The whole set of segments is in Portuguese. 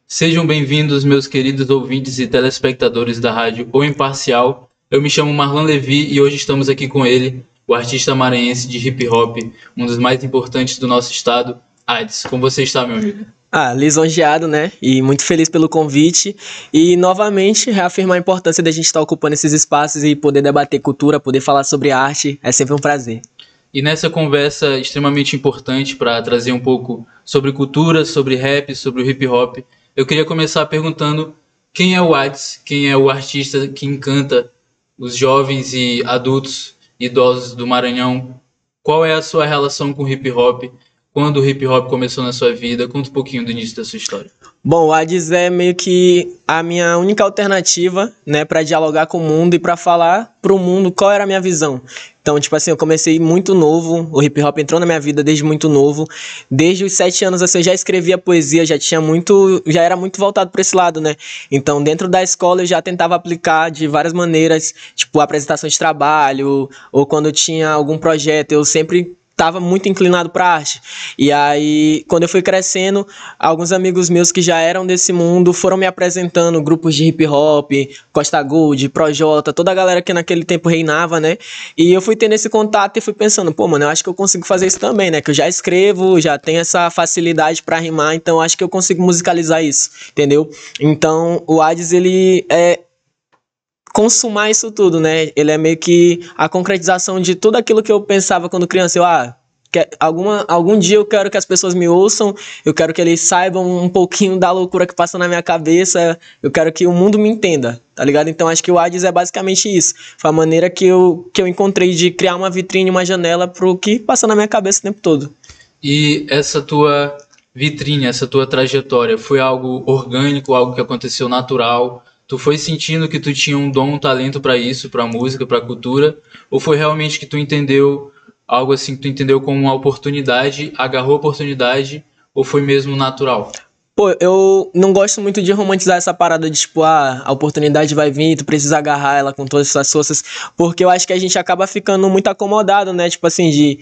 Sejam bem-vindos, meus queridos ouvintes e telespectadores da rádio O Imparcial. Eu me chamo Marlon Levi e hoje estamos aqui com ele, o artista maranhense de hip hop, um dos mais importantes do nosso estado, Ades. Como você está, meu amigo? Lisonjeado, né? E muito feliz pelo convite. E, novamente, reafirmar a importância da gente estar ocupando esses espaços e poder debater cultura, poder falar sobre arte. É sempre um prazer. E nessa conversa extremamente importante para trazer um pouco sobre cultura, sobre rap, sobre o hip hop, eu queria começar perguntando quem é o Ades, quem é o artista que encanta os jovens e adultos, idosos do Maranhão. Qual é a sua relação com o hip hop? Quando o hip hop começou na sua vida? Conta um pouquinho do início da sua história. Bom, o Hades é meio que a minha única alternativa, né, para dialogar com o mundo e para falar pro mundo qual era a minha visão. Então, tipo assim, eu comecei muito novo, o hip hop entrou na minha vida desde muito novo. Desde os 7 anos, assim, eu já escrevia poesia, já era muito voltado para esse lado, né? Então, dentro da escola, eu já tentava aplicar de várias maneiras, tipo, apresentação de trabalho, ou quando eu tinha algum projeto, eu sempre tava muito inclinado para arte. E aí, quando eu fui crescendo, alguns amigos meus que já eram desse mundo foram me apresentando grupos de hip hop, Costa Gold, Projota, toda a galera que naquele tempo reinava, né? E eu fui tendo esse contato e fui pensando, pô, mano, eu acho que eu consigo fazer isso também, né? Que eu já escrevo, já tenho essa facilidade para rimar, então acho que eu consigo musicalizar isso, entendeu? Então, o Hades, ele é consumar isso tudo, né? Ele é meio que a concretização de tudo aquilo que eu pensava quando criança. Algum dia eu quero que as pessoas me ouçam, eu quero que eles saibam um pouquinho da loucura que passa na minha cabeça, eu quero que o mundo me entenda, tá ligado? Então acho que o Hades é basicamente isso. Foi a maneira que eu encontrei de criar uma vitrine, uma janela pro que passa na minha cabeça o tempo todo. E essa tua vitrine, essa tua trajetória, foi algo orgânico, algo que aconteceu natural? Tu foi sentindo que tu tinha um dom, um talento para isso, para música, para cultura? Ou foi realmente que tu entendeu algo assim que tu entendeu como uma oportunidade, agarrou a oportunidade, ou foi mesmo natural? Pô, eu não gosto muito de romantizar essa parada de tipo, a oportunidade vai vir, tu precisa agarrar ela com todas essas forças, porque eu acho que a gente acaba ficando muito acomodado, né? Tipo assim,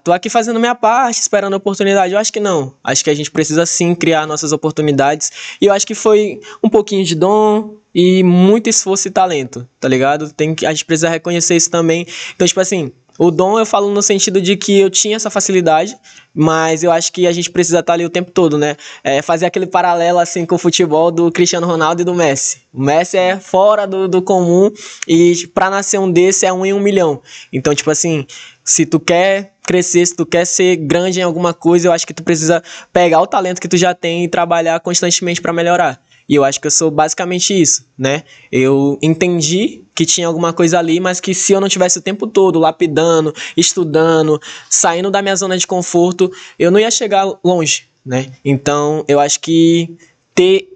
tô aqui fazendo minha parte, esperando a oportunidade. Eu acho que não. Acho que a gente precisa sim criar nossas oportunidades. E eu acho que foi um pouquinho de dom e muito esforço e talento, tá ligado? A gente precisa reconhecer isso também. Então, tipo assim, o dom eu falo no sentido de que eu tinha essa facilidade, mas eu acho que a gente precisa estar ali o tempo todo, né? Fazer aquele paralelo assim com o futebol do Cristiano Ronaldo e do Messi. O Messi é fora do comum e pra nascer um desse é 1 em 1 milhão. Então, tipo assim, se tu quer crescer, se tu quer ser grande em alguma coisa, eu acho que tu precisa pegar o talento que tu já tem e trabalhar constantemente pra melhorar. E eu acho que eu sou basicamente isso, né? Eu entendi que tinha alguma coisa ali, mas que se eu não tivesse o tempo todo lapidando, estudando, saindo da minha zona de conforto, eu não ia chegar longe, né? Então, eu acho que ter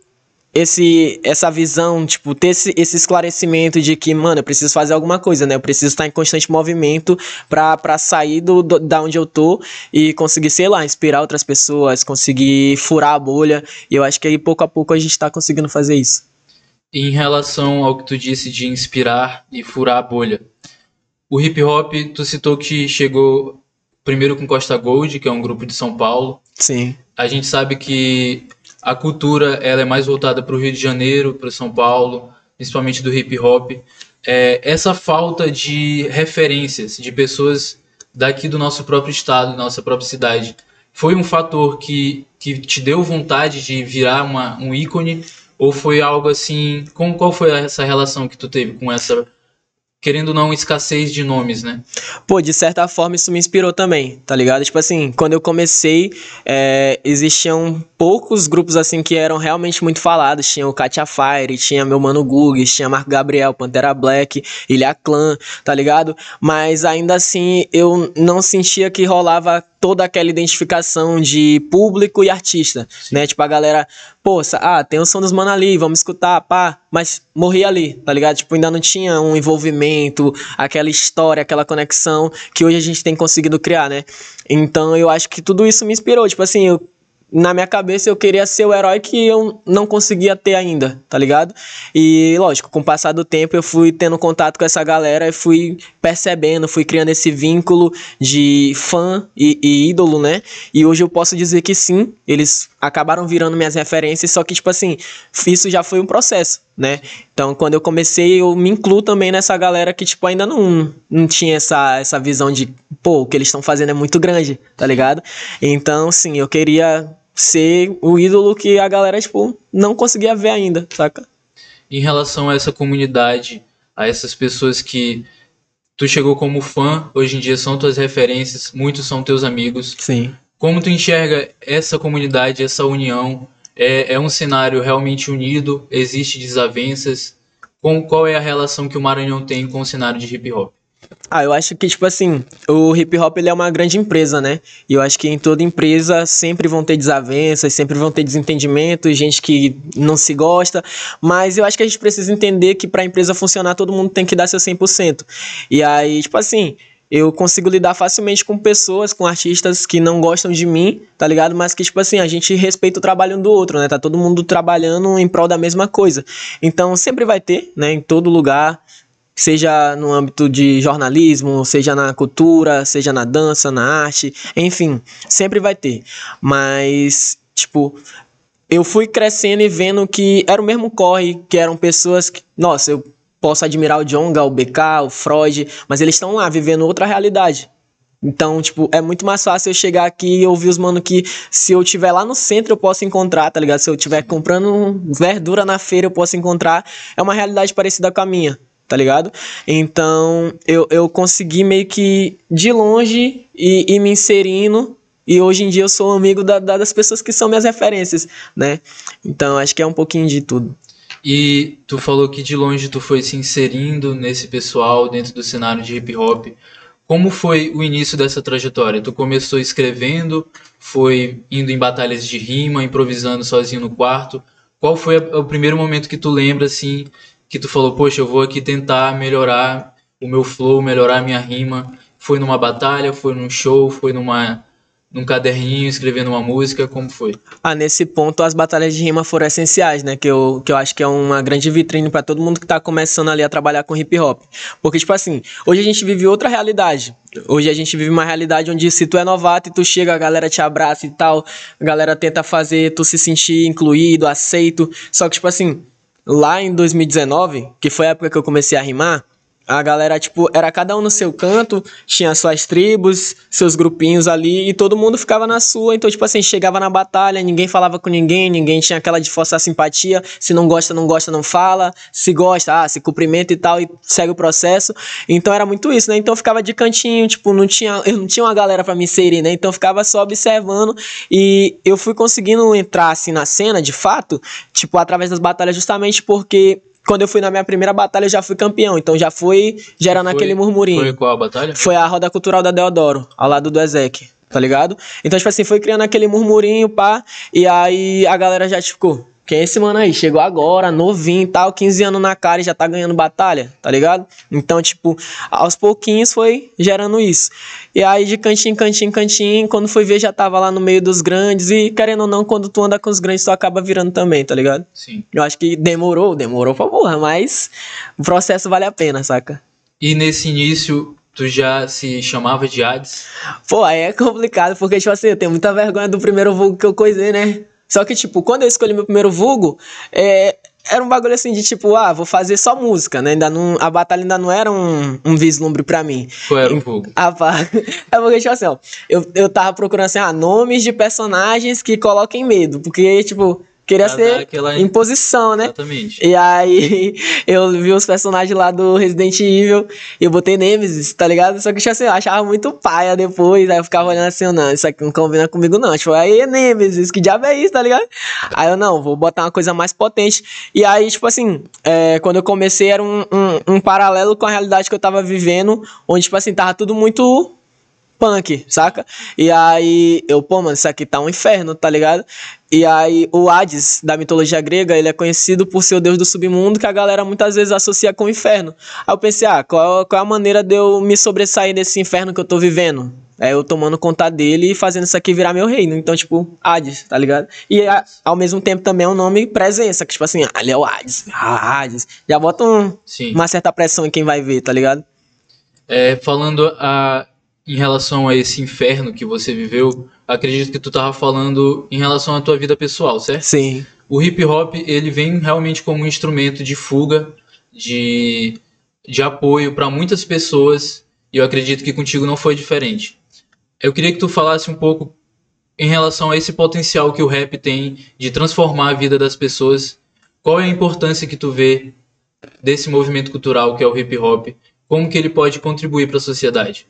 essa visão, tipo, ter esse esclarecimento de que, mano, eu preciso fazer alguma coisa, né? Eu preciso estar em constante movimento pra sair da onde eu tô e conseguir, sei lá, inspirar outras pessoas, conseguir furar a bolha. E eu acho que aí, pouco a pouco, a gente tá conseguindo fazer isso. Em relação ao que tu disse de inspirar e furar a bolha, o hip hop, tu citou que chegou primeiro com Costa Gold, que é um grupo de São Paulo. Sim. A gente sabe que a cultura ela é mais voltada para o Rio de Janeiro, para São Paulo, principalmente do hip hop. Essa falta de referências de pessoas daqui do nosso próprio estado, nossa própria cidade, foi um fator que te deu vontade de virar um ícone? Ou foi algo assim? Qual foi essa relação que tu teve com essa, querendo ou não, escassez de nomes, né? Pô, de certa forma isso me inspirou também, tá ligado? Tipo assim, quando eu comecei, existiam poucos grupos assim que eram realmente muito falados. Tinha o Katia Fire, tinha meu mano Gugues, tinha Marco Gabriel, Pantera Black, Ilha Clan, tá ligado? Mas ainda assim eu não sentia que rolava toda aquela identificação de público e artista, né? Tipo, a galera, pô, tem o som dos mano ali, vamos escutar, pá, mas morria ali, tá ligado? Tipo, ainda não tinha um envolvimento, aquela história, aquela conexão que hoje a gente tem conseguido criar, né? Então, eu acho que tudo isso me inspirou, tipo assim, na minha cabeça eu queria ser o herói que eu não conseguia ter ainda, tá ligado? E lógico, com o passar do tempo eu fui tendo contato com essa galera e fui percebendo, fui criando esse vínculo de fã e ídolo, né? E hoje eu posso dizer que sim, eles acabaram virando minhas referências, só que tipo assim, isso já foi um processo, né? Então quando eu comecei eu me incluo também nessa galera que tipo ainda não tinha essa visão de, pô, o que eles estão fazendo é muito grande, tá ligado? Então sim, eu queria ser o ídolo que a galera, tipo, não conseguia ver ainda, saca? Em relação a essa comunidade, a essas pessoas que tu chegou como fã, hoje em dia são tuas referências, muitos são teus amigos. Sim. Como tu enxerga essa comunidade, essa união? É um cenário realmente unido? Existe desavenças? Qual é a relação que o Maranhão tem com o cenário de hip hop? Eu acho que, tipo assim, o hip hop ele é uma grande empresa, né? E eu acho que em toda empresa sempre vão ter desavenças, sempre vão ter desentendimentos, gente que não se gosta, mas eu acho que a gente precisa entender que pra empresa funcionar todo mundo tem que dar seu 100%. E aí, tipo assim, eu consigo lidar facilmente com pessoas, com artistas que não gostam de mim, tá ligado? Mas que, tipo assim, a gente respeita o trabalho um do outro, né? Tá todo mundo trabalhando em prol da mesma coisa. Então sempre vai ter, né, em todo lugar, seja no âmbito de jornalismo, seja na cultura, seja na dança, na arte, enfim, sempre vai ter. Mas, tipo, eu fui crescendo e vendo que era o mesmo corre, que eram pessoas que, nossa, eu posso admirar o Djonga, o BK, o Freud, mas eles estão lá vivendo outra realidade. Então, tipo, é muito mais fácil eu chegar aqui e ouvir os mano que se eu tiver lá no centro eu posso encontrar, tá ligado? Se eu tiver comprando verdura na feira eu posso encontrar. É uma realidade parecida com a minha, tá ligado? Então, eu consegui meio que de longe ir me inserindo e hoje em dia eu sou amigo das pessoas que são minhas referências, né? Então, acho que é um pouquinho de tudo. E tu falou que de longe tu foi se inserindo nesse pessoal dentro do cenário de hip hop. Como foi o início dessa trajetória? Tu começou escrevendo, foi indo em batalhas de rima, improvisando sozinho no quarto. Qual foi o primeiro momento que tu lembra, assim, que tu falou, poxa, eu vou aqui tentar melhorar o meu flow, melhorar a minha rima? Foi numa batalha, foi num show, foi num caderninho, escrevendo uma música, como foi? Nesse ponto as batalhas de rima foram essenciais, né? Que eu acho que é uma grande vitrine pra todo mundo que tá começando ali a trabalhar com hip hop. Porque, tipo assim, hoje a gente vive outra realidade. Hoje a gente vive uma realidade onde se tu é novato e tu chega, a galera te abraça e tal, a galera tenta fazer tu se sentir incluído, aceito. Só que, tipo assim, lá em 2019, que foi a época que eu comecei a rimar, a galera, tipo, era cada um no seu canto, tinha suas tribos, seus grupinhos ali, e todo mundo ficava na sua. Então, tipo assim, chegava na batalha, ninguém falava com ninguém, ninguém tinha aquela de forçar simpatia. Se não gosta, não fala. Se gosta, se cumprimenta e tal, e segue o processo. Então era muito isso, né? Então eu ficava de cantinho, tipo, eu não tinha uma galera pra me inserir, né? Então eu ficava só observando, e eu fui conseguindo entrar, assim, na cena, de fato, tipo, através das batalhas, justamente porque quando eu fui na minha primeira batalha, eu já fui campeão. Então já foi gerando aquele murmurinho. Foi qual a batalha? Foi a Roda Cultural da Deodoro, ao lado do Ezek, tá ligado? Então, tipo assim, foi criando aquele murmurinho, pá. E aí a galera já, tipo, quem é esse mano aí? Chegou agora, novinho e tal, 15 anos na cara e já tá ganhando batalha, tá ligado? Então, tipo, aos pouquinhos foi gerando isso. E aí de cantinho, quando foi ver já tava lá no meio dos grandes. E querendo ou não, quando tu anda com os grandes, tu acaba virando também, tá ligado? Sim. Eu acho que demorou pra porra, mas o processo vale a pena, saca? E nesse início, tu já se chamava de Hades? Pô, aí é complicado, porque, tipo assim, eu tenho muita vergonha do primeiro vulgo que eu coisei, né? Só que, tipo, quando eu escolhi meu primeiro vulgo, era um bagulho assim de, tipo, vou fazer só música, né? A batalha ainda não era um vislumbre pra mim. Qual era o vulgo? Pá, é porque, tipo assim, ó, eu tava procurando, assim, nomes de personagens que coloquem medo, porque, tipo, queria ser imposição, né? Exatamente. E aí eu vi os personagens lá do Resident Evil e eu botei Nemesis, tá ligado? Só que, tipo assim, eu achava muito paia depois. Aí eu ficava olhando assim, não, isso aqui não combina comigo não. Tipo, aí Nemesis, que diabo é isso, tá ligado? Aí eu, não, vou botar uma coisa mais potente. E aí, tipo assim, quando eu comecei era um paralelo com a realidade que eu tava vivendo, onde, tipo assim, tava tudo muito punk, saca? E aí pô, mano, isso aqui tá um inferno, tá ligado? E aí o Hades, da mitologia grega, ele é conhecido por ser o deus do submundo, que a galera muitas vezes associa com o inferno. Aí eu pensei, qual é a maneira de eu me sobressair desse inferno que eu tô vivendo? É eu tomando conta dele e fazendo isso aqui virar meu reino. Então, tipo, Hades, tá ligado? E ao mesmo tempo também é um nome presença, que tipo assim, ele é o Hades. Hades. Já bota uma certa pressão em quem vai ver, tá ligado? Falando em relação a esse inferno que você viveu, acredito que tu tava falando em relação à tua vida pessoal, certo? Sim. O hip hop, ele vem realmente como um instrumento de fuga, de apoio para muitas pessoas, e eu acredito que contigo não foi diferente. Eu queria que tu falasse um pouco em relação a esse potencial que o rap tem de transformar a vida das pessoas. Qual é a importância que tu vê desse movimento cultural que é o hip hop? Como que ele pode contribuir para a sociedade?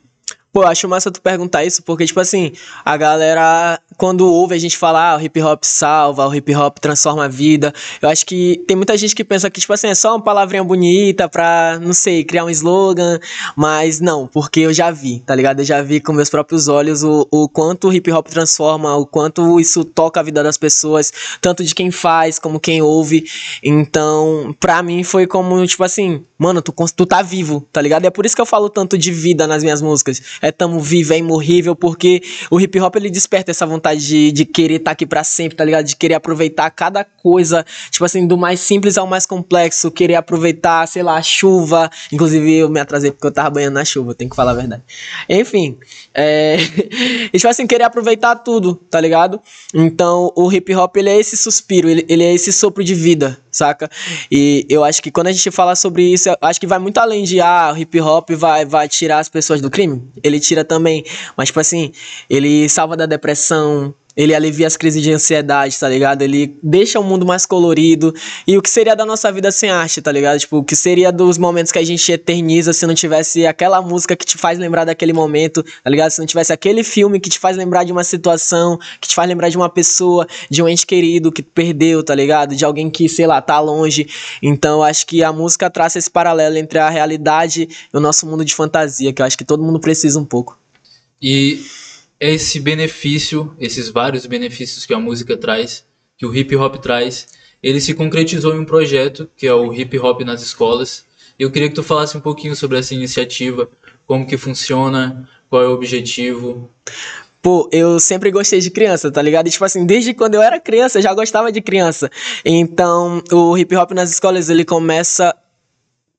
Pô, eu acho massa tu perguntar isso, porque, tipo assim, a galera, quando ouve a gente falar, o hip hop salva, o hip hop transforma a vida, eu acho que tem muita gente que pensa que, tipo assim, é só uma palavrinha bonita pra, não sei, criar um slogan, mas não, porque eu já vi, tá ligado? Eu já vi com meus próprios olhos o quanto o hip hop transforma, o quanto isso toca a vida das pessoas, tanto de quem faz, como quem ouve, então, pra mim foi como, tipo assim, mano, tu tá vivo, tá ligado? E é por isso que eu falo tanto de vida nas minhas músicas. Tamo vivo, é imorrível, porque o hip hop ele desperta essa vontade de querer estar aqui pra sempre, tá ligado? De querer aproveitar cada coisa, tipo assim, do mais simples ao mais complexo, querer aproveitar, sei lá, a chuva. Inclusive eu me atrasei porque eu tava banhando na chuva, tenho que falar a verdade. Enfim, e, tipo assim, querer aproveitar tudo, tá ligado? Então o hip hop ele é esse suspiro, ele é esse sopro de vida, saca? E eu acho que quando a gente fala sobre isso, eu acho que vai muito além de o hip hop vai tirar as pessoas do crime. Ele tira também, mas tipo assim, ele salva da depressão, ele alivia as crises de ansiedade, tá ligado? Ele deixa o mundo mais colorido. E o que seria da nossa vida sem arte, tá ligado? Tipo, o que seria dos momentos que a gente eterniza se não tivesse aquela música que te faz lembrar daquele momento, tá ligado? Se não tivesse aquele filme que te faz lembrar de uma situação, que te faz lembrar de uma pessoa, de um ente querido que perdeu, tá ligado? De alguém que, sei lá, tá longe. Então, eu acho que a música traça esse paralelo entre a realidade e o nosso mundo de fantasia, que eu acho que todo mundo precisa um pouco. E esse benefício, esses vários benefícios que a música traz, que o hip hop traz, ele se concretizou em um projeto que é o Hip Hop nas Escolas. Eu queria que tu falasse um pouquinho sobre essa iniciativa, como que funciona, qual é o objetivo. Pô, eu sempre gostei de criança, tá ligado? E, tipo assim, desde quando eu era criança, eu já gostava de criança. Então, o Hip Hop nas Escolas, ele começa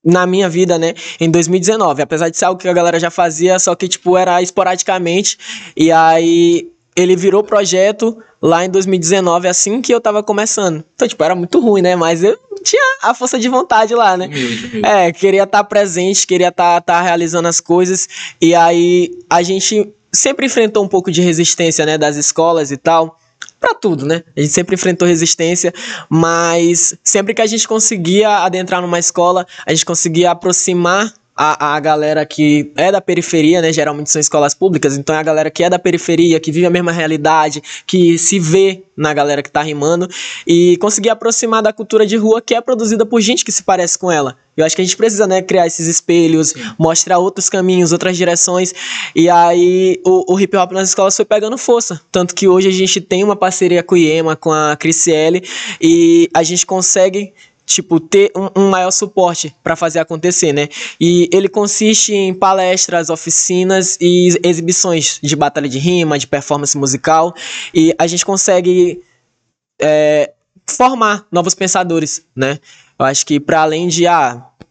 na minha vida, né, em 2019, apesar de ser algo que a galera já fazia, só que, tipo, era esporadicamente, e aí ele virou projeto lá em 2019, assim que eu tava começando. Então, tipo, era muito ruim, né, mas eu tinha a força de vontade lá, né. Humilde. Queria estar presente, queria estar realizando as coisas, e aí a gente sempre enfrentou um pouco de resistência, né, das escolas e tal, pra tudo, né? A gente sempre enfrentou resistência, mas sempre que a gente conseguia adentrar numa escola, a gente conseguia aproximar a galera que é da periferia, né? Geralmente são escolas públicas, então é a galera que é da periferia, que vive a mesma realidade, que se vê na galera que tá rimando, e conseguir aproximar da cultura de rua que é produzida por gente que se parece com ela. Eu acho que a gente precisa, né, criar esses espelhos, mostrar outros caminhos, outras direções, e aí o hip hop nas escolas foi pegando força, tanto que hoje a gente tem uma parceria com o IEMA, com a Criciele, e a gente consegue, tipo, ter um maior suporte para fazer acontecer, né? E ele consiste em palestras, oficinas e exibições de batalha de rima, de performance musical, e a gente consegue formar novos pensadores, né? Eu acho que para além de,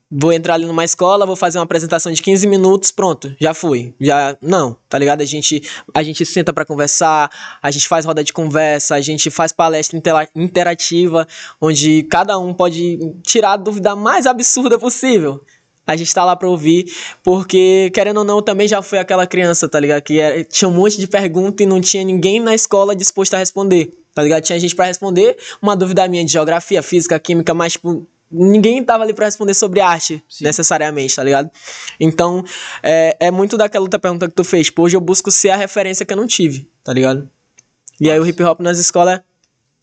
vou entrar ali numa escola, vou fazer uma apresentação de 15 minutos, pronto, já fui. Não, tá ligado? A gente senta pra conversar, a gente faz roda de conversa, a gente faz palestra interativa, onde cada um pode tirar a dúvida mais absurda possível. A gente tá lá pra ouvir, porque, querendo ou não, eu também já fui aquela criança, tá ligado? Que tinha um monte de perguntas e não tinha ninguém na escola disposto a responder, tá ligado? Tinha gente pra responder uma dúvida minha de geografia, física, química, mas, tipo, ninguém tava ali pra responder sobre arte, necessariamente, tá ligado? Então, é muito daquela outra pergunta que tu fez. Tipo, hoje eu busco ser a referência que eu não tive, tá ligado? E aí o hip hop nas escolas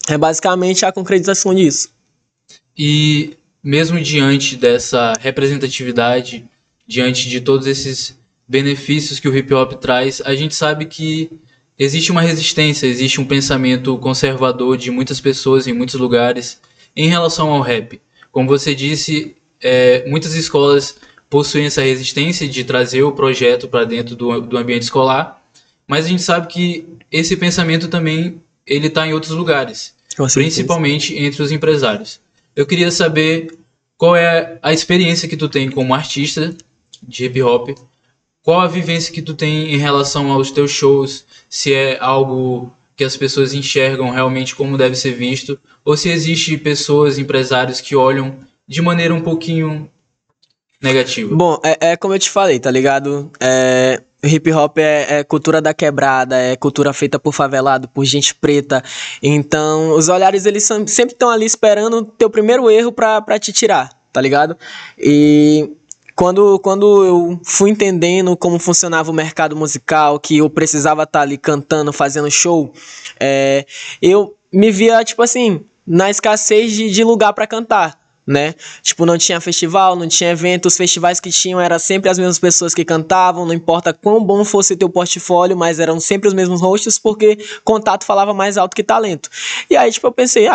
é basicamente a concretização disso. E mesmo diante dessa representatividade, diante de todos esses benefícios que o hip hop traz, a gente sabe que existe uma resistência, existe um pensamento conservador de muitas pessoas em muitos lugares em relação ao rap. Como você disse, muitas escolas possuem essa resistência de trazer o projeto para dentro do ambiente escolar, mas a gente sabe que esse pensamento também ele está em outros lugares, principalmente entre os empresários. Eu queria saber qual é a experiência que tu tem como artista de hip hop, qual a vivência que tu tem em relação aos teus shows, se é algo que as pessoas enxergam realmente como deve ser visto, ou se existe pessoas, empresários que olham de maneira um pouquinho negativa. Bom, é como eu te falei, tá ligado? Hip hop é cultura da quebrada, é cultura feita por favelado, por gente preta. Então, os olhares, eles sempre estão ali esperando o teu primeiro erro pra te tirar, tá ligado? E quando eu fui entendendo como funcionava o mercado musical, que eu precisava estar ali cantando, fazendo show, eu me via, tipo assim, na escassez de lugar pra cantar, né? Tipo, não tinha festival, não tinha evento, os festivais que tinham eram sempre as mesmas pessoas que cantavam, não importa quão bom fosse teu portfólio, mas eram sempre os mesmos hosts, porque contato falava mais alto que talento. E aí, tipo, eu pensei,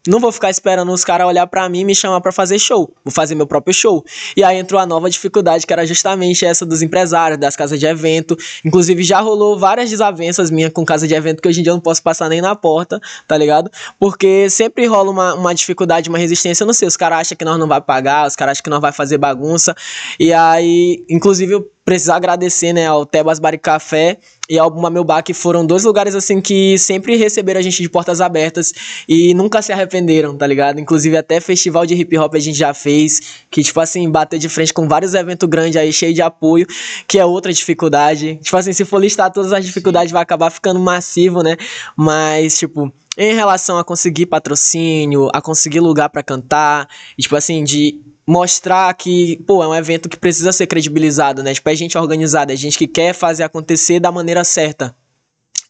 não vou ficar esperando os caras olhar pra mim e me chamar pra fazer show. Vou fazer meu próprio show. E aí entrou a nova dificuldade, que era justamente essa dos empresários, das casas de evento. Inclusive, já rolou várias desavenças minhas com casa de evento, que hoje em dia eu não posso passar nem na porta, tá ligado? Porque sempre rola uma dificuldade, uma resistência, eu não sei. Os caras acham que nós não vai pagar, os caras acham que nós vai fazer bagunça. E aí, inclusive, eu preciso agradecer, né, ao Tebas Bar e Café e ao Bumba Meu Bar, que foram dois lugares, assim, que sempre receberam a gente de portas abertas e nunca se arrependeram, tá ligado? Inclusive, até festival de hip hop a gente já fez, que, tipo assim, bateu de frente com vários eventos grandes aí, cheio de apoio, que é outra dificuldade. Tipo assim, se for listar todas as dificuldades, vai acabar ficando massivo, né? Mas, tipo, em relação a conseguir patrocínio, a conseguir lugar pra cantar, e, tipo assim, de mostrar que, pô, é um evento que precisa ser credibilizado, né? Tipo, é gente organizada, é gente que quer fazer acontecer da maneira certa.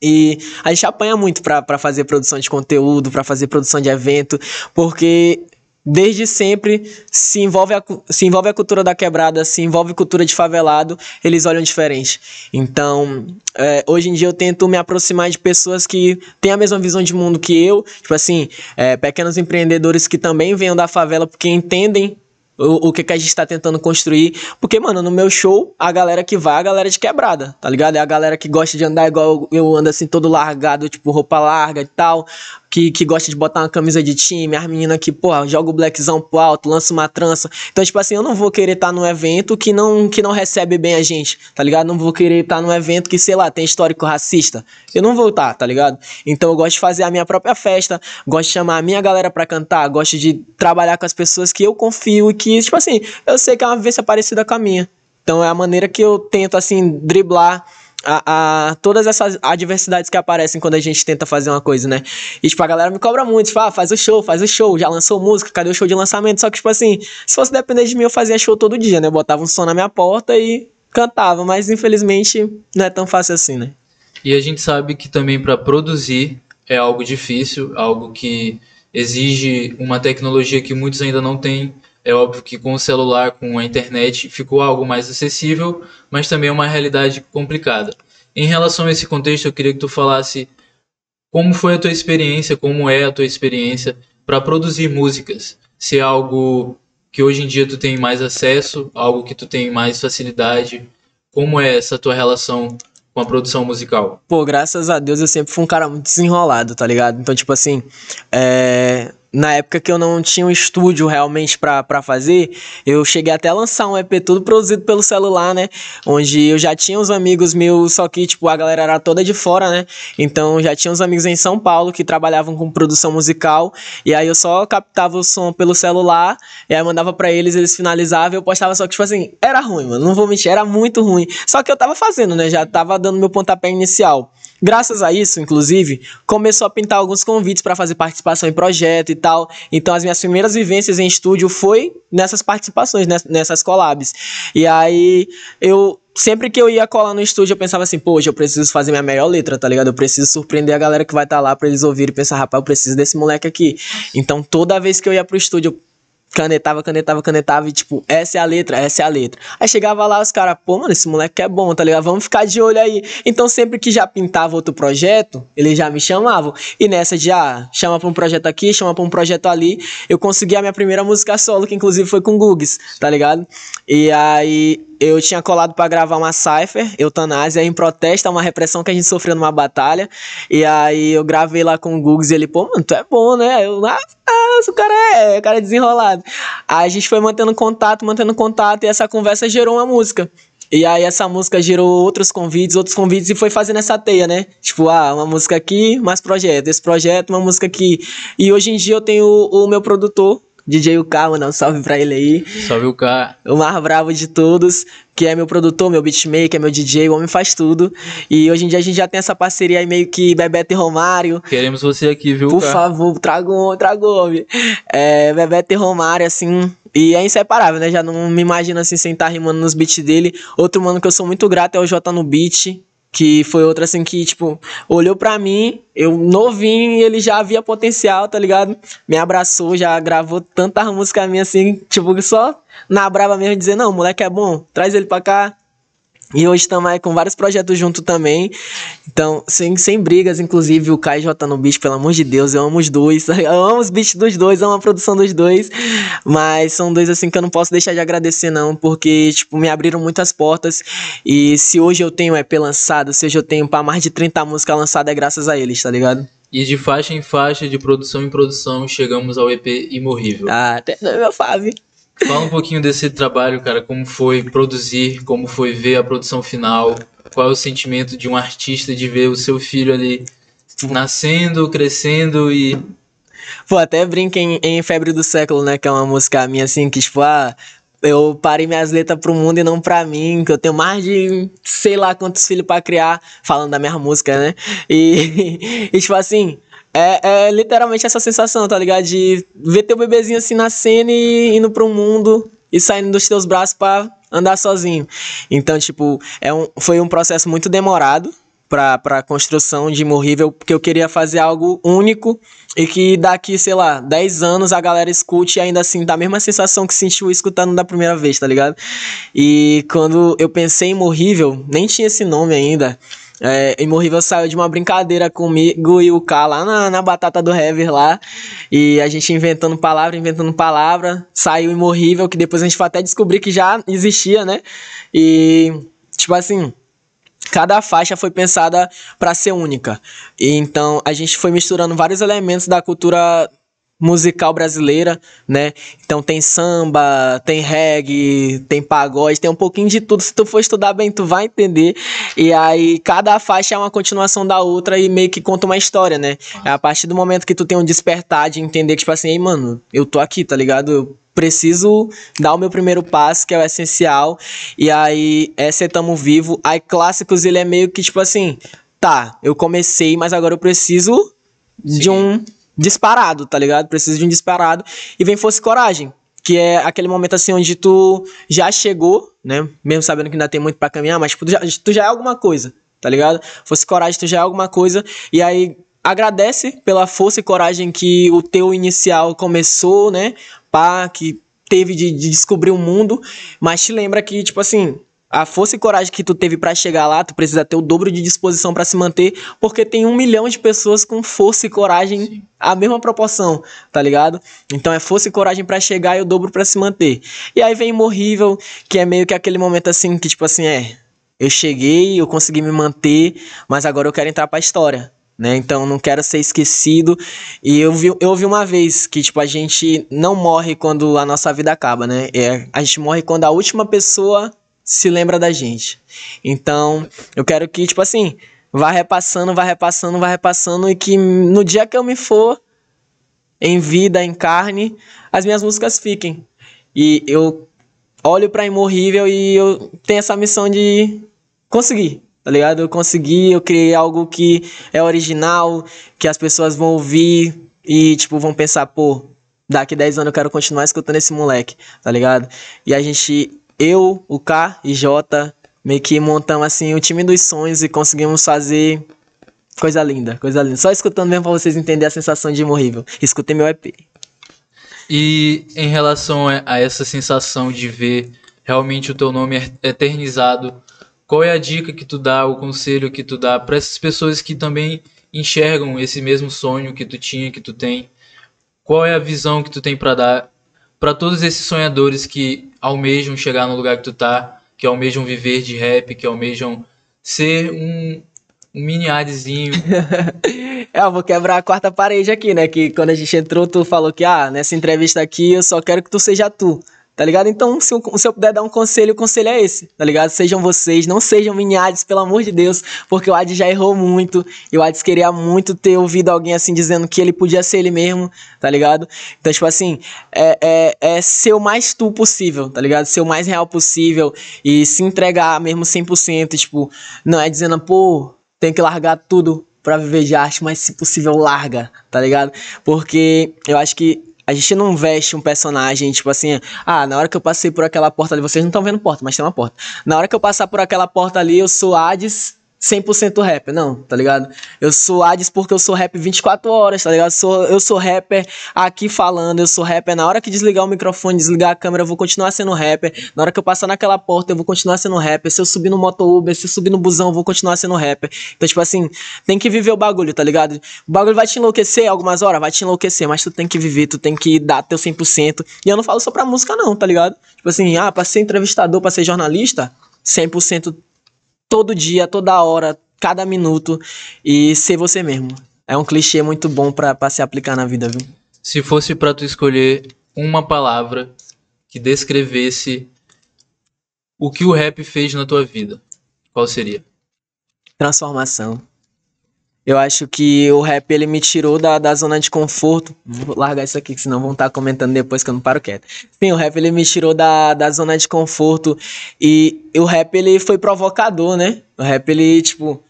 E a gente apanha muito pra fazer produção de conteúdo, pra fazer produção de evento, porque desde sempre se envolve a cultura da quebrada, se envolve a cultura de favelado, eles olham diferente. Então, hoje em dia eu tento me aproximar de pessoas que têm a mesma visão de mundo que eu, tipo assim, pequenos empreendedores que também venham da favela, porque entendem o que a gente tá tentando construir. Porque, mano, no meu show, a galera que vai é a galera de quebrada, tá ligado? É a galera que gosta de andar igual eu ando, assim, todo largado, tipo, roupa larga e tal, que gosta de botar uma camisa de time, as meninas que, porra, joga o blackzão pro alto, lança uma trança. Então, tipo assim, eu não vou querer estar num evento que não recebe bem a gente, tá ligado? Não vou querer estar num evento que, sei lá, tem histórico racista. Eu não vou estar, tá ligado? Então, eu gosto de fazer a minha própria festa, gosto de chamar a minha galera pra cantar, gosto de trabalhar com as pessoas que eu confio e que, tipo assim, eu sei que é uma vivência parecida com a minha. Então, é a maneira que eu tento, assim, driblar todas essas adversidades que aparecem quando a gente tenta fazer uma coisa, né? E, tipo, a galera me cobra muito, tipo, faz o show, já lançou música, cadê o show de lançamento? Só que, tipo assim, se fosse depender de mim, eu fazia show todo dia, né? Eu botava um som na minha porta e cantava, mas infelizmente não é tão fácil assim, né? E a gente sabe que também para produzir é algo difícil, algo que exige uma tecnologia que muitos ainda não têm. É óbvio que com o celular, com a internet, ficou algo mais acessível, mas também é uma realidade complicada. Em relação a esse contexto, eu queria que tu falasse como foi a tua experiência, como é a tua experiência para produzir músicas. Se é algo que hoje em dia tu tem mais acesso, algo que tu tem mais facilidade. Como é essa tua relação com a produção musical? Pô, graças a Deus eu sempre fui um cara muito desenrolado, tá ligado? Então, tipo assim, na época que eu não tinha um estúdio realmente pra fazer, eu cheguei até a lançar um EP tudo produzido pelo celular, né? Onde eu já tinha uns amigos meus, só que, tipo, a galera era toda de fora, né? Então, já tinha uns amigos em São Paulo que trabalhavam com produção musical, e aí eu só captava o som pelo celular, e aí mandava pra eles, eles finalizavam, e eu postava, só que, tipo assim, era ruim, mano, não vou mentir, era muito ruim. Só que eu tava fazendo, né? Já tava dando meu pontapé inicial. Graças a isso, inclusive, começou a pintar alguns convites para fazer participação em projeto e tal. Então, as minhas primeiras vivências em estúdio foi nessas participações, nessas collabs. E aí, sempre que eu ia colar no estúdio, eu pensava assim, pô, hoje eu preciso fazer minha melhor letra, tá ligado? Eu preciso surpreender a galera que vai estar lá pra eles ouvirem e pensar, rapaz, eu preciso desse moleque aqui. Então, toda vez que eu ia pro estúdio, eu canetava e tipo, essa é a letra. Aí chegava lá os caras, pô, mano, esse moleque é bom, tá ligado? Vamos ficar de olho aí. Então sempre que já pintava outro projeto, eles já me chamavam. E nessa de, chama pra um projeto aqui, chama pra um projeto ali, eu consegui a minha primeira música solo, que inclusive foi com Gugs, tá ligado? E aí eu tinha colado pra gravar uma cypher, Eutanásia, em protesto a uma repressão que a gente sofreu numa batalha. E aí eu gravei lá com o Gugs e ele, pô, mano, tu é bom, né? O cara é desenrolado. Aí a gente foi mantendo contato, e essa conversa gerou uma música. E aí essa música gerou outros convites e foi fazendo essa teia, né? Tipo, uma música aqui, mais projeto. Esse projeto, uma música aqui. E hoje em dia eu tenho o meu produtor, DJ UK, mano, um salve pra ele aí. Salve UK. O mais bravo de todos, que é meu produtor, meu beatmaker, meu DJ, o homem faz tudo. E hoje em dia a gente já tem essa parceria aí meio que Bebeto e Romário. Queremos você aqui, viu, Por favor, traga o homem. Bebeto e Romário, assim, e é inseparável, né? Já não me imagino assim sem estar rimando nos beats dele. Outro mano que eu sou muito grato é o J no Beat, que foi outro assim que, tipo, olhou pra mim, eu novinho, e ele já havia potencial, tá ligado? Me abraçou, já gravou tanta música minha assim, tipo, só na brava mesmo, dizer, não, o moleque é bom, traz ele pra cá. E hoje estamos aí com vários projetos junto também. Então, sem brigas, inclusive o Kai J no beat, pelo amor de Deus, eu amo os dois. Eu amo os beats dos dois, amo a produção dos dois. Mas são dois assim que eu não posso deixar de agradecer não, porque tipo, me abriram muitas portas. E se hoje eu tenho EP lançado, se hoje eu tenho para mais de 30 músicas lançadas, é graças a eles, tá ligado? E de faixa em faixa, de produção em produção, chegamos ao EP Imorrível. Até meu Fábio. Fala um pouquinho desse trabalho, cara, como foi produzir, como foi ver a produção final, qual é o sentimento de um artista de ver o seu filho ali nascendo, crescendo e... Pô, até brinca em Febre do Século, né, que é uma música minha assim, que tipo, eu parei minhas letras pro mundo e não pra mim, que eu tenho mais de sei lá quantos filhos pra criar, falando da minha música, né, e tipo assim... É literalmente essa sensação, tá ligado? De ver teu bebezinho assim nascendo e indo pro mundo e saindo dos teus braços pra andar sozinho. Então, tipo, foi um processo muito demorado pra construção de Imorrível, porque eu queria fazer algo único e que daqui, sei lá, 10 anos a galera escute e ainda assim dá a mesma sensação que sentiu escutando da primeira vez, tá ligado? E quando eu pensei em Imorrível, nem tinha esse nome ainda. Imorrível saiu de uma brincadeira comigo e o K lá na Batata do Hever lá. E a gente inventando palavra. Saiu Imorrível, que depois a gente foi até descobrir que já existia, né? E, tipo assim, cada faixa foi pensada pra ser única. E então a gente foi misturando vários elementos da cultura musical brasileira, né? Então tem samba, tem reggae, tem pagode, tem um pouquinho de tudo. Se tu for estudar bem, tu vai entender. E aí cada faixa é uma continuação da outra e meio que conta uma história, né? É a partir do momento que tu tem um despertar de entender que, tipo assim, ei, mano, eu tô aqui, tá ligado? Eu preciso dar o meu primeiro passo, que é o essencial. E aí, Tamo Vivo. Aí Clássicos, ele é meio que, tipo assim, tá, eu comecei, mas agora eu preciso de um disparado, tá ligado? Preciso de um disparado. E vem Força e Coragem, que é aquele momento assim onde tu já chegou, né? Mesmo sabendo que ainda tem muito pra caminhar, mas tipo, tu já é alguma coisa, tá ligado? Força e Coragem, tu já é alguma coisa. E aí agradece pela força e coragem que o teu inicial começou, né? Que teve de descobrir o mundo, mas te lembra que, tipo assim, a força e coragem que tu teve pra chegar lá, tu precisa ter o dobro de disposição pra se manter, porque tem 1 milhão de pessoas com força e coragem, sim, a mesma proporção, tá ligado? Então é força e coragem pra chegar e o dobro pra se manter. E aí vem Imorrível, que é meio que aquele momento assim, que tipo assim, eu cheguei, eu consegui me manter, mas agora eu quero entrar pra história, né? Então não quero ser esquecido. E eu ouvi uma vez que tipo, a gente não morre quando a nossa vida acaba, né? A gente morre quando a última pessoa se lembra da gente. Então, eu quero que, tipo assim, vá repassando e que no dia que eu me for, em vida, em carne, as minhas músicas fiquem. E eu olho pra Imorrível e eu tenho essa missão de conseguir, tá ligado? Eu criei algo que é original, que as pessoas vão ouvir e, tipo, vão pensar, pô, daqui 10 anos eu quero continuar escutando esse moleque, tá ligado? E a gente... Eu, o K e J, meio que montamos assim o time dos sonhos e conseguimos fazer coisa linda, coisa linda. Só escutando mesmo pra vocês entenderem a sensação de Imorrível. Escutei meu EP. E em relação a essa sensação de ver realmente o teu nome eternizado, qual é a dica que tu dá, o conselho que tu dá para essas pessoas que também enxergam esse mesmo sonho que tu tinha, que tu tem? Qual é a visão que tu tem para dar para todos esses sonhadores que almejam chegar no lugar que tu tá que almejam viver de rap, que almejam ser um mini adzinho. Eu vou quebrar a quarta parede aqui, né? Que quando a gente entrou, tu falou que, nessa entrevista aqui eu só quero que tu seja tu, tá ligado? Então, se eu puder dar um conselho, o conselho é esse, tá ligado? Sejam vocês, não sejam mini-Ades, pelo amor de Deus, porque o Ades já errou muito, e o Ades queria muito ter ouvido alguém assim, dizendo que ele podia ser ele mesmo, tá ligado? Então, tipo assim, é ser o mais tu possível, tá ligado? Ser o mais real possível, e se entregar mesmo 100%, tipo, não é dizendo, pô, tem que largar tudo pra viver de arte, mas se possível larga, tá ligado? Porque eu acho que a gente não veste um personagem, tipo assim, na hora que eu passei por aquela porta ali, vocês não estão vendo porta, mas tem uma porta. Na hora que eu passar por aquela porta ali, eu sou Ades 100% rapper, não, tá ligado? Eu sou Ades porque eu sou rap 24 horas, tá ligado? Eu sou rapper aqui falando, eu sou rapper na hora que desligar o microfone, desligar a câmera, eu vou continuar sendo rapper. Na hora que eu passar naquela porta, eu vou continuar sendo rapper. Se eu subir no moto Uber, se eu subir no busão, eu vou continuar sendo rapper. Então, tipo assim, tem que viver o bagulho, tá ligado? O bagulho vai te enlouquecer algumas horas, vai te enlouquecer, mas tu tem que viver, tu tem que dar teu 100%. E eu não falo só pra música não, tá ligado? Tipo assim, pra ser entrevistador, pra ser jornalista, 100% todo dia, toda hora, cada minuto, e ser você mesmo. É um clichê muito bom pra se aplicar na vida, viu? Se fosse pra tu escolher uma palavra que descrevesse o que o rap fez na tua vida, qual seria? Transformação. Eu acho que o rap, ele me tirou da zona de conforto. Vou largar isso aqui, que senão vão estar comentando depois que eu não paro quieto. Sim, o rap, ele me tirou da zona de conforto. E o rap, ele foi provocador, né? O rap, ele, tipo...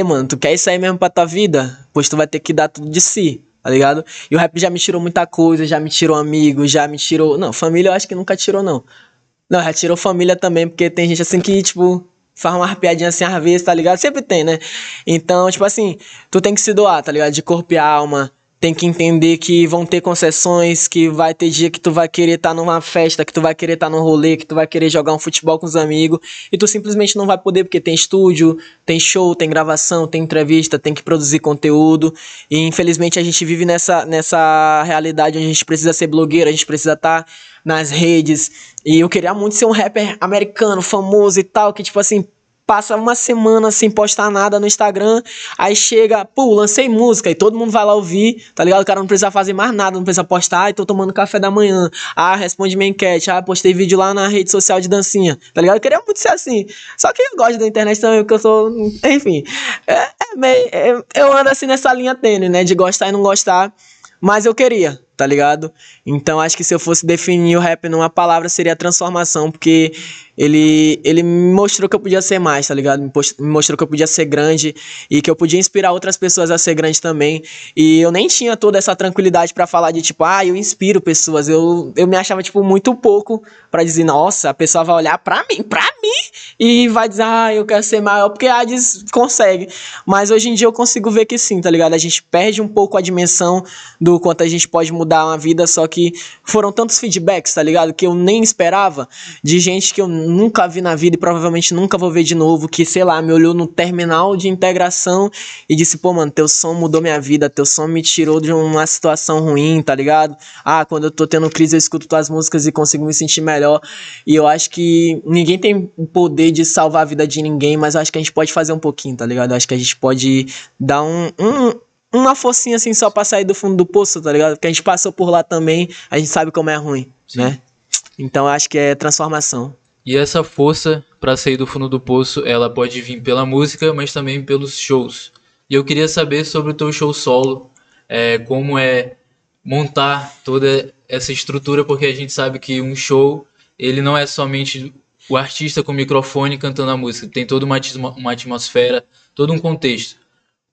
mano, tu quer isso aí mesmo pra tua vida? Pois tu vai ter que dar tudo de si, tá ligado? E o rap já me tirou muita coisa, já me tirou amigos, já me tirou... Não, família eu acho que nunca tirou, não. Não, já tirou família também, porque tem gente assim que, tipo... faz uma piadinha assim às vezes, tá ligado? Sempre tem, né? Então, tipo assim, tu tem que se doar, tá ligado? De corpo e alma. Tem que entender que vão ter concessões, que vai ter dia que tu vai querer estar numa festa, que tu vai querer estar num rolê, que tu vai querer jogar um futebol com os amigos, e tu simplesmente não vai poder porque tem estúdio, tem show, tem gravação, tem entrevista, tem que produzir conteúdo, e infelizmente a gente vive nessa realidade onde a gente precisa ser blogueiro, a gente precisa estar nas redes, e eu queria muito ser um rapper americano, famoso e tal, que tipo assim, passa uma semana sem postar nada no Instagram, aí chega, lancei música, e todo mundo vai lá ouvir, tá ligado? O cara não precisa fazer mais nada, não precisa postar, tô tomando café da manhã, responde minha enquete, postei vídeo lá na rede social de dancinha, tá ligado? Eu queria muito ser assim, só que eu gosto da internet também, porque eu sou, enfim, eu ando assim nessa linha tênue, né, de gostar e não gostar, mas eu queria, tá ligado? Então acho que se eu fosse definir o rap numa palavra seria transformação, porque ele me mostrou que eu podia ser mais, tá ligado? Me mostrou que eu podia ser grande e que eu podia inspirar outras pessoas a ser grande também. E eu nem tinha toda essa tranquilidade pra falar de tipo, eu inspiro pessoas. Eu me achava tipo muito pouco pra dizer, nossa, a pessoa vai olhar pra mim e vai dizer, eu quero ser maior, porque a Ades consegue. Mas hoje em dia eu consigo ver que sim, tá ligado? A gente perde um pouco a dimensão do quanto a gente pode mudar uma vida, só que foram tantos feedbacks, tá ligado? Que eu nem esperava, de gente que eu nunca vi na vida e provavelmente nunca vou ver de novo, que, sei lá, me olhou no terminal de integração e disse, pô, mano, teu som mudou minha vida, teu som me tirou de uma situação ruim, tá ligado? Quando eu tô tendo crise eu escuto tuas músicas e consigo me sentir melhor. E eu acho que ninguém tem o poder de salvar a vida de ninguém, mas eu acho que a gente pode fazer um pouquinho, tá ligado? Eu acho que a gente pode dar uma forcinha assim só pra sair do fundo do poço, tá ligado? Porque a gente passou por lá também, a gente sabe como é ruim, sim, né? Então eu acho que é transformação. E essa força para sair do fundo do poço, ela pode vir pela música, mas também pelos shows. E eu queria saber sobre o teu show solo, como é montar toda essa estrutura, porque a gente sabe que um show, ele não é somente o artista com o microfone cantando a música, tem toda uma atmosfera, todo um contexto.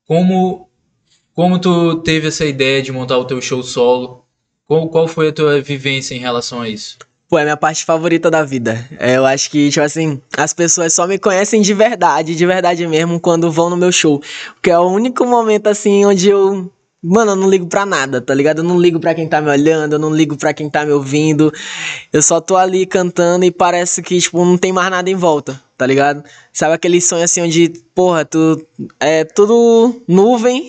Como tu teve essa ideia de montar o teu show solo? Qual foi a tua vivência em relação a isso? Pô, é a minha parte favorita da vida. Eu acho que, tipo assim, as pessoas só me conhecem de verdade mesmo, quando vão no meu show. Porque é o único momento, assim, onde eu não ligo pra nada, tá ligado? Eu não ligo pra quem tá me olhando, eu não ligo pra quem tá me ouvindo. Eu só tô ali cantando e parece que, tipo, não tem mais nada em volta, tá ligado? Sabe aquele sonho, assim, onde, porra, é tudo nuvem,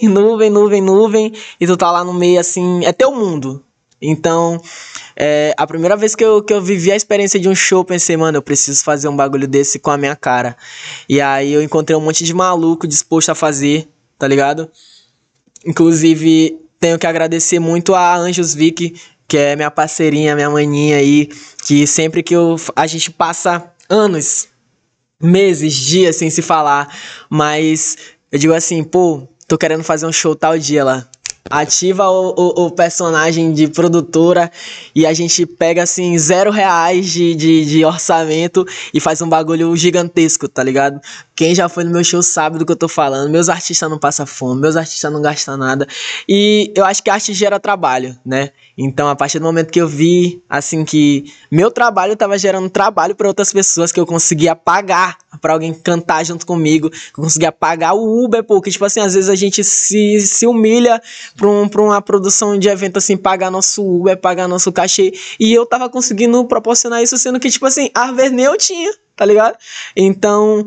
e tu tá lá no meio, assim, é teu mundo. Então, a primeira vez que eu vivi a experiência de um show, pensei, mano, eu preciso fazer um bagulho desse com a minha cara. E aí eu encontrei um monte de maluco disposto a fazer, tá ligado? Inclusive, tenho que agradecer muito a Anjos Vic, que é minha parceirinha, minha maninha aí, que sempre que a gente passa anos, meses, dias sem se falar, mas eu digo assim, pô, tô querendo fazer um show tal dia lá. Ativa o personagem de produtora e a gente pega assim R$0 de orçamento e faz um bagulho gigantesco, tá ligado? Quem já foi no meu show sabe do que eu tô falando. Meus artistas não passam fome, meus artistas não gastam nada. E eu acho que a arte gera trabalho, né? Então, a partir do momento que eu vi, assim, que meu trabalho tava gerando trabalho para outras pessoas, que eu conseguia pagar pra alguém cantar junto comigo, que eu conseguia pagar o Uber, porque, tipo assim, às vezes a gente se humilha pra uma produção de evento, assim, pagar nosso Uber, pagar nosso cachê, e eu tava conseguindo proporcionar isso, sendo que, tipo assim, às vezes nem eu tinha, tá ligado? Então,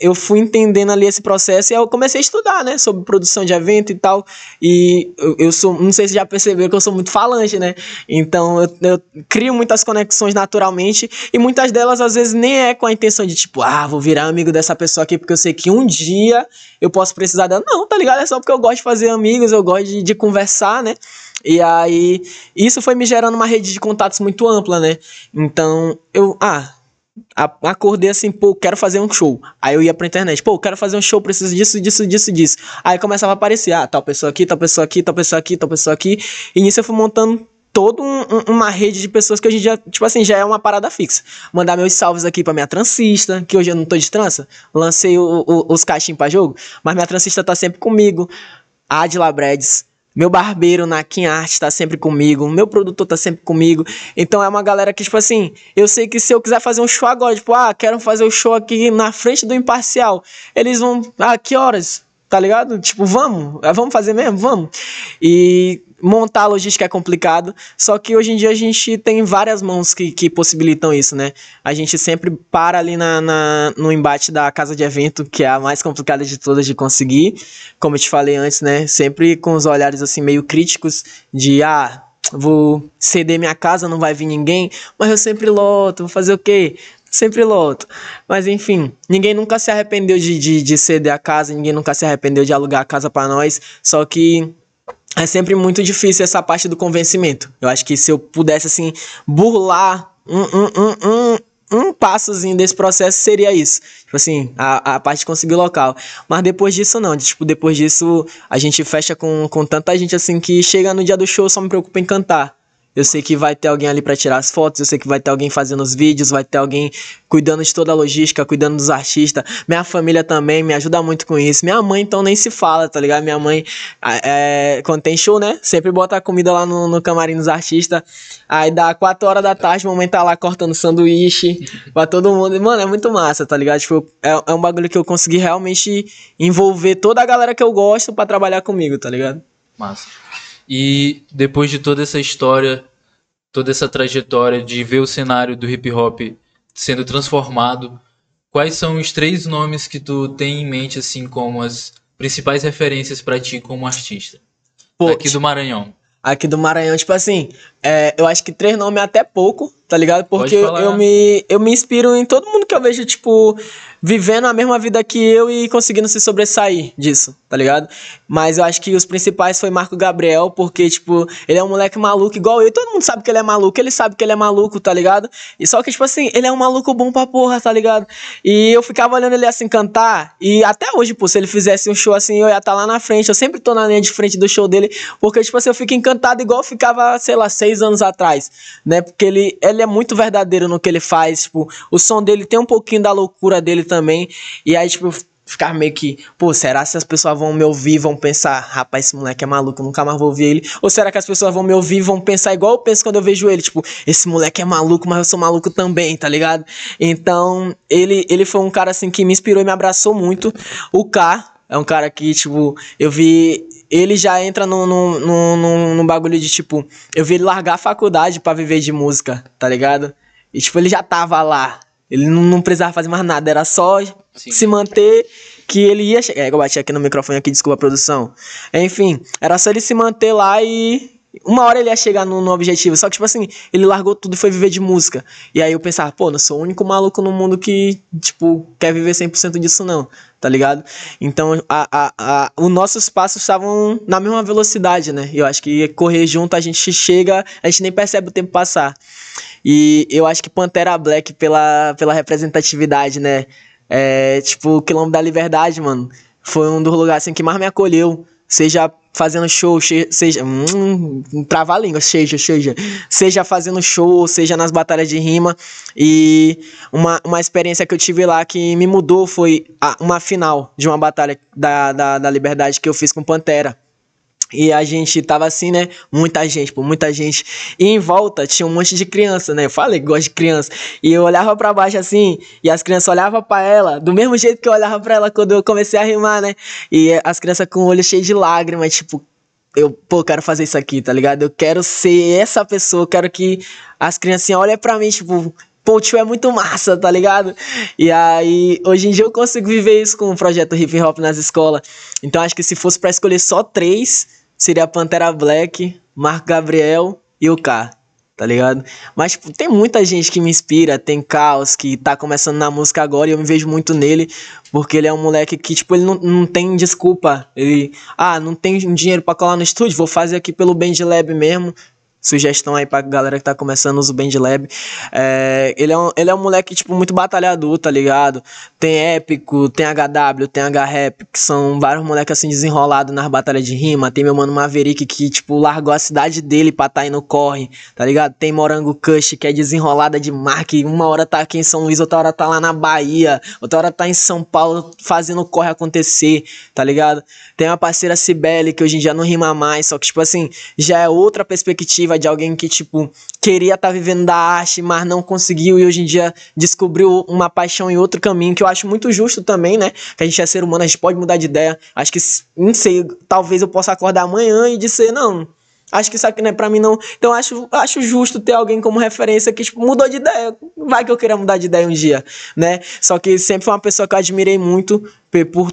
eu fui entendendo ali esse processo e eu comecei a estudar, né, sobre produção de evento e tal, e eu sou, não sei se já percebeu que eu sou muito falante, né, então eu crio muitas conexões naturalmente e muitas delas às vezes nem é com a intenção de tipo, vou virar amigo dessa pessoa aqui porque eu sei que um dia eu posso precisar dela, não, tá ligado? É só porque eu gosto de fazer amigos, eu gosto de conversar, né, e aí isso foi me gerando uma rede de contatos muito ampla, né, então eu, acordei assim, pô, quero fazer um show. Aí eu ia pra internet, pô, quero fazer um show, preciso disso. Aí começava a aparecer, tal pessoa aqui, tal pessoa aqui, tal pessoa aqui, tal pessoa aqui. E nisso eu fui montando toda uma rede de pessoas que hoje em dia, tipo assim, já é uma parada fixa. Mandar meus salves aqui pra minha transista, que hoje eu não tô de trança. Lancei os caixinhos pra jogo, mas minha transista tá sempre comigo. Adila Bredes. Meu barbeiro na Kim Art tá sempre comigo. Meu produtor tá sempre comigo. Então é uma galera que, tipo assim, eu sei que se eu quiser fazer um show agora, tipo, quero fazer o show aqui na frente do Imparcial. Eles vão, que horas? Tá ligado? Tipo, vamos fazer mesmo? Vamos. E montar a logística é complicado, só que hoje em dia a gente tem várias mãos que possibilitam isso, né? A gente sempre para ali no embate da casa de evento, que é a mais complicada de todas de conseguir, como eu te falei antes, né? Sempre com os olhares assim meio críticos de, vou ceder minha casa, não vai vir ninguém, mas eu sempre loto, vou fazer o quê? Sempre loto. Mas enfim, ninguém nunca se arrependeu de ceder a casa, ninguém nunca se arrependeu de alugar a casa pra nós, só que é sempre muito difícil essa parte do convencimento. Eu acho que se eu pudesse, assim, burlar um passozinho desse processo, seria isso. Tipo assim, a parte de conseguir o local. Mas depois disso, não. Tipo, depois disso, a gente fecha com tanta gente, assim, que chega no dia do show, só me preocupa em cantar. Eu sei que vai ter alguém ali pra tirar as fotos, eu sei que vai ter alguém fazendo os vídeos, vai ter alguém cuidando de toda a logística, cuidando dos artistas. Minha família também me ajuda muito com isso. Minha mãe, então, nem se fala, tá ligado? Minha mãe, quando tem show, né, sempre bota a comida lá no camarim dos artistas. Aí dá 4 horas da tarde, a mamãe tá lá cortando sanduíche pra todo mundo. Mano, é muito massa, tá ligado? Tipo, é um bagulho que eu consegui realmente envolver toda a galera que eu gosto pra trabalhar comigo, tá ligado? Massa. E depois de toda essa história, toda essa trajetória de ver o cenário do hip hop sendo transformado, quais são os 3 nomes que tu tem em mente assim como as principais referências pra ti como artista? Pô, aqui do Maranhão. Aqui do Maranhão, tipo assim, eu acho que 3 nomes é até pouco, tá ligado? Porque eu me inspiro em todo mundo que eu vejo, tipo, vivendo a mesma vida que eu e conseguindo se sobressair disso, tá ligado? Mas eu acho que os principais foi Marco Gabriel, porque, tipo, ele é um moleque maluco igual eu, e todo mundo sabe que ele é maluco, ele sabe que ele é maluco, tá ligado? E só que, tipo assim, ele é um maluco bom pra porra, tá ligado? E eu ficava olhando ele assim cantar, e até hoje, pô, se ele fizesse um show assim, eu ia estar lá na frente, eu sempre tô na linha de frente do show dele, porque, tipo assim, eu fico encantado igual eu ficava, sei lá, 6 anos atrás, né? Porque ele é muito verdadeiro no que ele faz, tipo, o som dele tem um pouquinho da loucura dele também, e aí, tipo, ficar meio que, pô, será que as pessoas vão me ouvir e vão pensar, rapaz, esse moleque é maluco, eu nunca mais vou ouvir ele? Ou será que as pessoas vão me ouvir e vão pensar igual eu penso quando eu vejo ele, tipo, esse moleque é maluco, mas eu sou maluco também, tá ligado? Então, ele foi um cara, assim, que me inspirou e me abraçou muito. O K é um cara que, tipo, eu vi... Ele já entra num bagulho de, tipo... Eu vi ele largar a faculdade pra viver de música, tá ligado? E, tipo, ele já tava lá. Ele não precisava fazer mais nada. Era só se manter que ele ia chegar. Eu bati aqui no microfone aqui, desculpa a produção. Enfim, era só ele se manter lá e uma hora ele ia chegar no objetivo, só que, tipo assim, ele largou tudo e foi viver de música. E aí eu pensava, pô, não sou o único maluco no mundo que, tipo, quer viver 100% disso não, tá ligado? Então, os nossos passos estavam na mesma velocidade, né? Eu acho que correr junto, a gente chega, a gente nem percebe o tempo passar. E eu acho que Pantera Black, pela representatividade, né? Tipo, o Quilombo da Liberdade, mano, foi um dos lugares, assim, que mais me acolheu. Seja fazendo show, seja trava a língua, seja fazendo show, seja nas batalhas de rima. E uma experiência que eu tive lá que me mudou foi uma final de uma batalha da Liberdade que eu fiz com Pantera. E a gente tava assim, né? Muita gente. E em volta tinha um monte de criança, né? Eu falei que gosto de criança. E eu olhava pra baixo assim, e as crianças olhavam pra ela, do mesmo jeito que eu olhava pra ela quando eu comecei a rimar, né? E as crianças com o olho cheio de lágrimas, tipo, quero fazer isso aqui, tá ligado? Eu quero ser essa pessoa, eu quero que as criancinhas olhem pra mim, tipo, pô, o tio é muito massa, tá ligado? E aí, hoje em dia eu consigo viver isso com o projeto Hip Hop nas escolas. Então acho que se fosse pra escolher só 3, seria Pantera Black, Marco Gabriel e o K, tá ligado? Mas tipo, tem muita gente que me inspira, tem Caos que tá começando na música agora e eu me vejo muito nele, porque ele é um moleque que, tipo, ele não tem desculpa. Ele, não tem dinheiro pra colar no estúdio, vou fazer aqui pelo BandLab mesmo. Sugestão aí pra galera que tá começando, usa o BandLab. Ele é um moleque, tipo, muito batalhador, tá ligado? Tem Épico, tem HW, tem H-Rap, que são vários moleques assim desenrolados nas batalhas de rima. Tem meu mano Maverick, que, tipo, largou a cidade dele pra tá aí no corre, tá ligado? Tem Morango Kush, que é desenrolada de marca, uma hora tá aqui em São Luís, outra hora tá lá na Bahia, outra hora tá em São Paulo fazendo o corre acontecer, tá ligado? Tem uma parceira Cibele, que hoje em dia não rima mais, só que, tipo assim, já é outra perspectiva de alguém que, tipo, queria estar vivendo da arte, mas não conseguiu e hoje em dia descobriu uma paixão em outro caminho, que eu acho muito justo também, né? Que a gente é ser humano, a gente pode mudar de ideia. Acho que, não sei, talvez eu possa acordar amanhã e dizer, não, acho que isso aqui não é pra mim, não. Então acho justo ter alguém como referência que, tipo, mudou de ideia. Vai que eu queira mudar de ideia um dia, né? Só que sempre foi uma pessoa que eu admirei muito por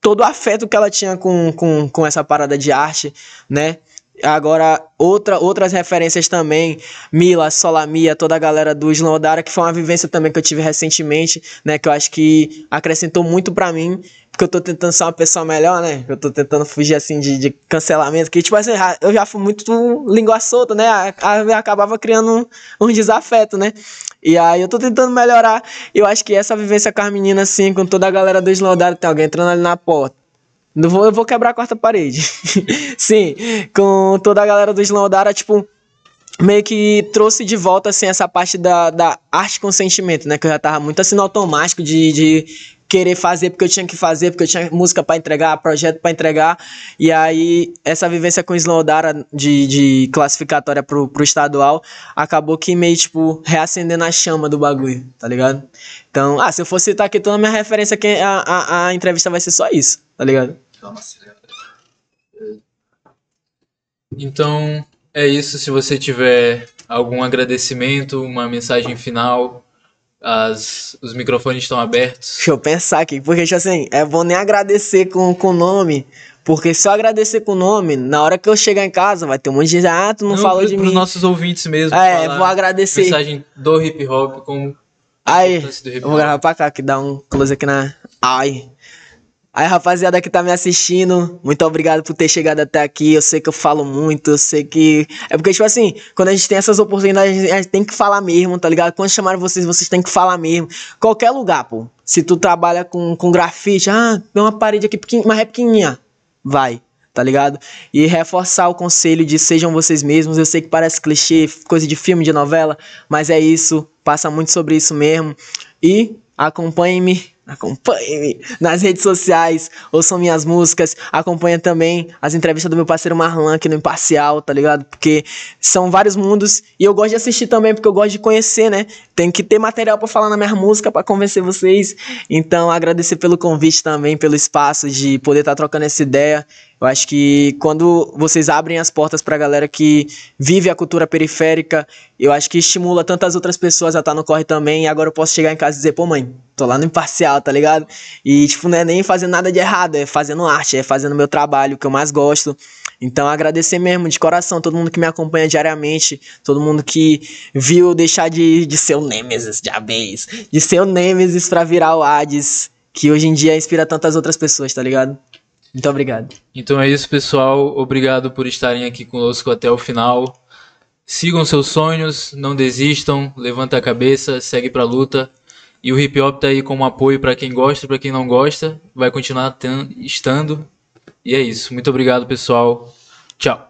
todo o afeto que ela tinha com essa parada de arte, né? Agora, outras referências também, Mila, Solamia, toda a galera do Slowdara, que foi uma vivência também que eu tive recentemente, né, que eu acho que acrescentou muito pra mim, porque eu tô tentando ser uma pessoa melhor, né, eu tô tentando fugir, assim, de cancelamento, que, tipo assim, eu já fui muito língua solta, né, acabava criando um desafeto, né, e aí eu tô tentando melhorar, e eu acho que essa vivência com as meninas, assim, com toda a galera do Slowdara, tem alguém entrando ali na porta. Eu vou quebrar a quarta parede. Sim, com toda a galera do Slowdara, tipo, meio que trouxe de volta, assim, essa parte da arte com sentimento, né? Que eu já tava muito, assim, no automático de querer fazer porque eu tinha que fazer, porque eu tinha música pra entregar, projeto pra entregar. E aí, essa vivência com o Slowdara de classificatória pro estadual, acabou que meio, tipo, reacendendo a chama do bagulho, tá ligado? Então, se eu fosse citar aqui toda a minha referência, a entrevista vai ser só isso, tá ligado? Então, é isso. Se você tiver algum agradecimento, uma mensagem final, os microfones estão abertos. Deixa eu pensar aqui, porque assim, é bom nem agradecer com o nome, porque se eu agradecer com o nome, na hora que eu chegar em casa, vai ter um monte de gente, tu não falou de mim. Para os nossos ouvintes mesmo. Vou agradecer. Mensagem do hip hop com aí, eu vou gravar pra cá, que dá um close aqui na... Aí, rapaziada que tá me assistindo, muito obrigado por ter chegado até aqui. Eu sei que eu falo muito, eu sei que... É porque, tipo assim, quando a gente tem essas oportunidades, a gente tem que falar mesmo, tá ligado? Quando chamarem vocês têm que falar mesmo. Qualquer lugar, pô. Se tu trabalha com grafite, tem uma parede aqui mas é pequenininha. Vai, tá ligado? E reforçar o conselho de sejam vocês mesmos. Eu sei que parece clichê, coisa de filme, de novela, mas é isso. Passa muito sobre isso mesmo. E acompanhe-me nas redes sociais, ouçam minhas músicas, acompanha também as entrevistas do meu parceiro Marlan aqui no Imparcial, tá ligado? Porque são vários mundos e eu gosto de assistir também porque eu gosto de conhecer, né? Tem que ter material pra falar na minha música, pra convencer vocês. Então, agradecer pelo convite também, pelo espaço de poder estar trocando essa ideia. Eu acho que quando vocês abrem as portas pra galera que vive a cultura periférica, eu acho que estimula tantas outras pessoas a estar no corre também. E agora eu posso chegar em casa e dizer, pô mãe, tô lá no Imparcial, tá ligado? E tipo, não é nem fazendo nada de errado, é fazendo arte, é fazendo meu trabalho, que eu mais gosto. Então, agradecer mesmo, de coração, todo mundo que me acompanha diariamente, todo mundo que viu deixar de ser o Nêmesis de uma vez, de ser o Nêmesis pra virar o Hades, que hoje em dia inspira tantas outras pessoas, tá ligado? Muito obrigado. Então é isso, pessoal. Obrigado por estarem aqui conosco até o final. Sigam seus sonhos, não desistam, levanta a cabeça, segue pra luta. E o hip hop tá aí como apoio pra quem gosta e pra quem não gosta. Vai continuar estando. E é isso. Muito obrigado, pessoal. Tchau.